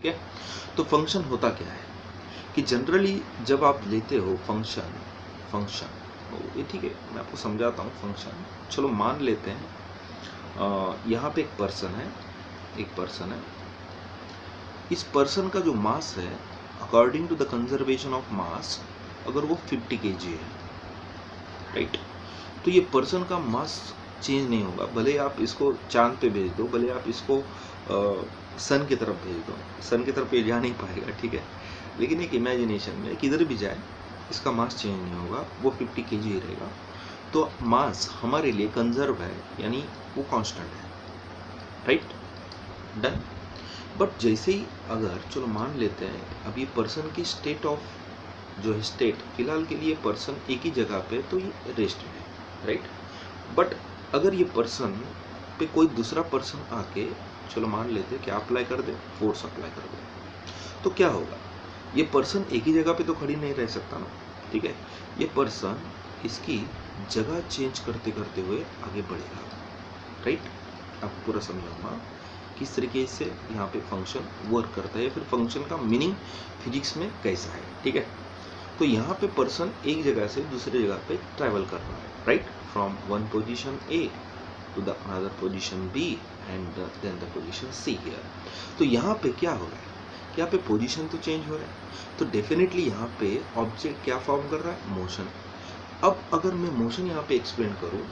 ठीक है। तो फंक्शन होता क्या है कि जनरली जब आप लेते हो फंक्शन ये ठीक है, मैं आपको समझाता हूँ फंक्शन। चलो मान लेते हैं यहाँ पे एक पर्सन है, इस पर्सन का जो मास है according to the conservation of mass, अगर वो 50 kg है, राइट, तो ये पर्सन का मास चेंज नहीं होगा, भले आप इसको चांद पे भेज दो, भले आप इसको सन की तरफ भेज दो, सन की तरफ ये जा नहीं पाएगा, ठीक है, लेकिन एक इमेजिनेशन में किधर भी जाए इसका मास चेंज नहीं होगा, वो 50 kg ही रहेगा। तो मास हमारे लिए कंजर्व है, यानी वो कांस्टेंट है, राइट, डन। बट जैसे ही अगर चलो मान लेते हैं अब ये पर्सन की स्टेट ऑफ जो है स्टेट, फिलहाल के लिए पर्सन एक ही जगह पे, तो ये रेस्ट में है, राइट। बट अगर ये पर्सन पे कोई दूसरा पर्सन आके चलो मान लेते क्या अप्लाई कर दे, फोर्स अप्लाई कर दे, तो क्या होगा, ये पर्सन एक ही जगह पे तो खड़ी नहीं रह सकता ना, ठीक है, ये पर्सन इसकी जगह चेंज करते करते हुए आगे बढ़ेगा, राइट। आपको पूरा समझाऊंगा किस तरीके से यहाँ पे फंक्शन वर्क करता है, फिर फंक्शन का मीनिंग फिजिक्स में कैसा है, ठीक है। तो यहाँ पे पर्सन एक जगह से दूसरी जगह पे ट्रैवल कर रहा है, right, from one position A to the another position B and then the position C here. तो यहाँ पे क्या हो रहा है, यहाँ पे पोजीशन तो चेंज हो रहा है, तो डेफिनेटली यहाँ पे ऑब्जेक्ट क्या फॉर्म कर रहा है, मोशन। अब अगर मैं मोशन यहाँ पे एक्सप्लेन करूँ,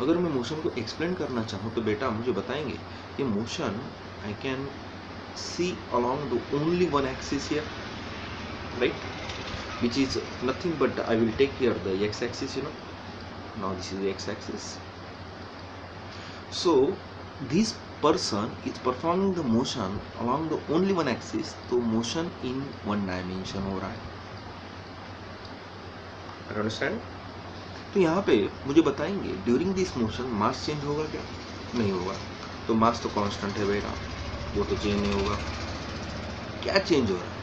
अगर मैं मोशन को एक्सप्लेन करना चाहूँ तो बेटा मुझे बताएंगे ये motion I can see along the only one axis here, right, which is nothing but I will take here the x-axis, you know, now this is the x-axis. So this person is performing the motion along the only one axis, तो motion in one dimension हो रहा है, understand? तो यहाँ पे मुझे बताएंगे during this motion mass change होगा क्या, नहीं होगा, तो मास तो कांस्टेंट है बेटा, वो तो चेंज नहीं होगा। क्या चेंज हो रहा है,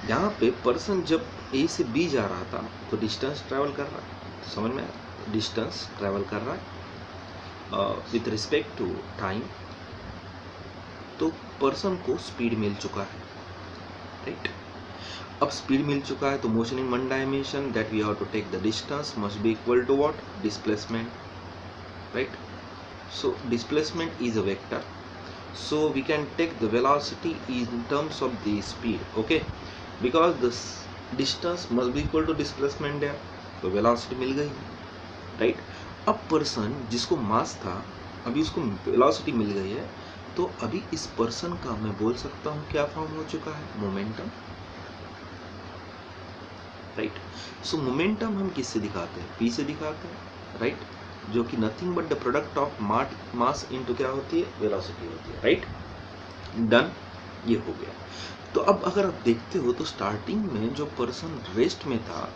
यहाँ पे पर्सन जब ए से बी जा रहा था तो डिस्टेंस ट्रैवल कर रहा है, तो समझ में आया, डिस्टेंस ट्रैवल कर रहा है विथ रिस्पेक्ट टू टाइम, तो पर्सन को स्पीड मिल चुका है, राइट। अब स्पीड मिल चुका है तो motion in one dimension that we have to take the distance must be equal to what, displacement, right. So displacement is a vector, so we can take the velocity in terms of the speed, okay, because this distance must be equal to displacement there, तो velocity मिल गई, right। अब person जिसको मास था अभी उसको velocity मिल गई है, तो अभी इस पर्सन का मैं बोल सकता हूँ क्या फॉर्म हो चुका है, मोमेंटम, राइट। सो मोमेंटम हम किससे दिखाते हैं, P से दिखाते हैं, राइट, जो कि nothing but the product of mass into क्या होती है, वेलोसिटी होती है, राइट, डन, ये हो गया। तो अब अगर आप देखते हो तो स्टार्टिंग में जो पर्सन रेस्ट में था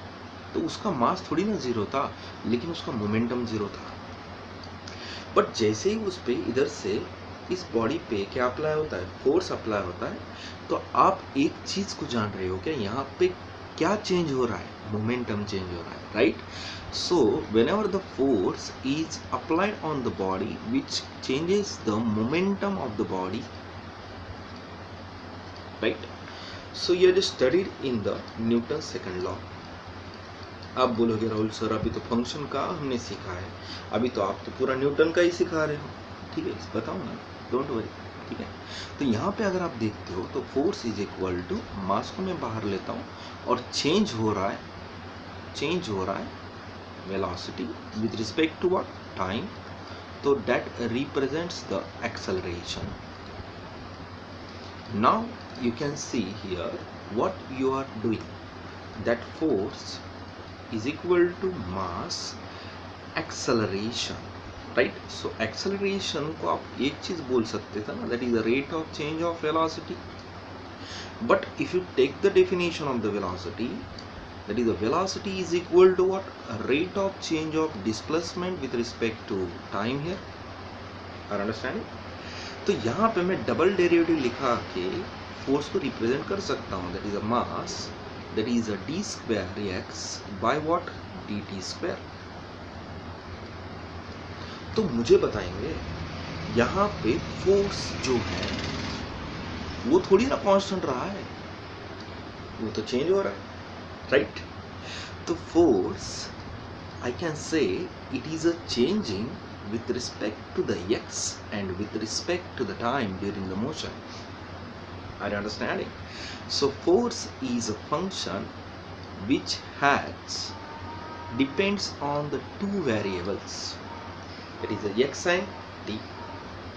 तो उसका मास थोड़ी ना जीरो था, लेकिन उसका मोमेंटम जीरो था। बट जैसे ही उस पे इधर से इस बॉडी पे क्या अप्लाई होता है, फोर्स अप्लाई होता है, तो आप एक चीज को जान रहे हो क्या, यहाँ पे क्या चेंज हो रहा है, मोमेंटम चेंज हो रहा है, right. So whenever the force is applied on the body which changes the momentum of the body, right, so you just studied in the Newton's second law। आप बोलोगे राहुल सर अभी तो फंक्शन का हमने सीखा है, अभी तो आप तो पूरा न्यूटन का ही सिखा रहे हो, ठीक है, बताओ ना, डोंट वरी, ठीक है। तो यहाँ पे अगर आप देखते हो तो force is equal to mass को मैं बाहर लेता हूँ और चेंज हो रहा है velocity with respect to what, time, so that represents the acceleration। now you can see here what you are doing, that force is equal to mass acceleration, right। so acceleration को आप एक चीज बोल सकते थे ना, that is the rate of change of velocity, but if you take the definition of the velocity, that is the velocity is equal to what, a rate of change of displacement with respect to time here, are understanding। तो यहाँ पे मैं double derivative लिखा के force को represent कर सकता हूँ, that is a mass, that is a d square x by what, dt square। तो मुझे बताएंगे यहाँ पे फोर्स जो है वो थोड़ी ना कांस्टेंट रहा है, वो तो चेंज हो रहा है, राइट? तो force I can say it is a changing with respect to the x and with respect to the time during the motion. Are you understanding? So force is a function which has depends on the two variables. It is a x and t.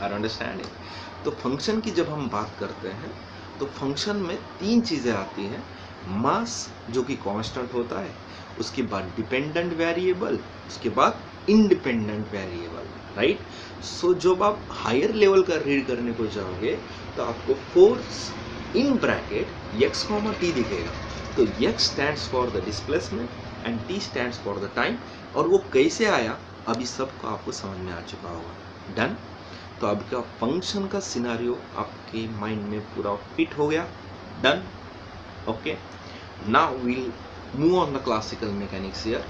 Are you understanding? तो function की जब हम बात करते हैं तो function में तीन चीजें आती हैं। मास जो कि कांस्टेंट होता है, उसके बाद डिपेंडेंट वेरिएबल, उसके बाद इंडिपेंडेंट वेरिएबल, राइट? सो जब आप हायर लेवल का रीड करने को जाओगे तो आपको force in bracket x, t दिखेगा। तो x stands for the displacement and t stands for the time. और वो कैसे आया अभी सबको आपको समझ में आ चुका होगा। डन? तो आपका फंक्शन का सिनारियो आपके माइंड में पूरा फिट हो गया। Done? Okay, now we'll move on the classical mechanics here.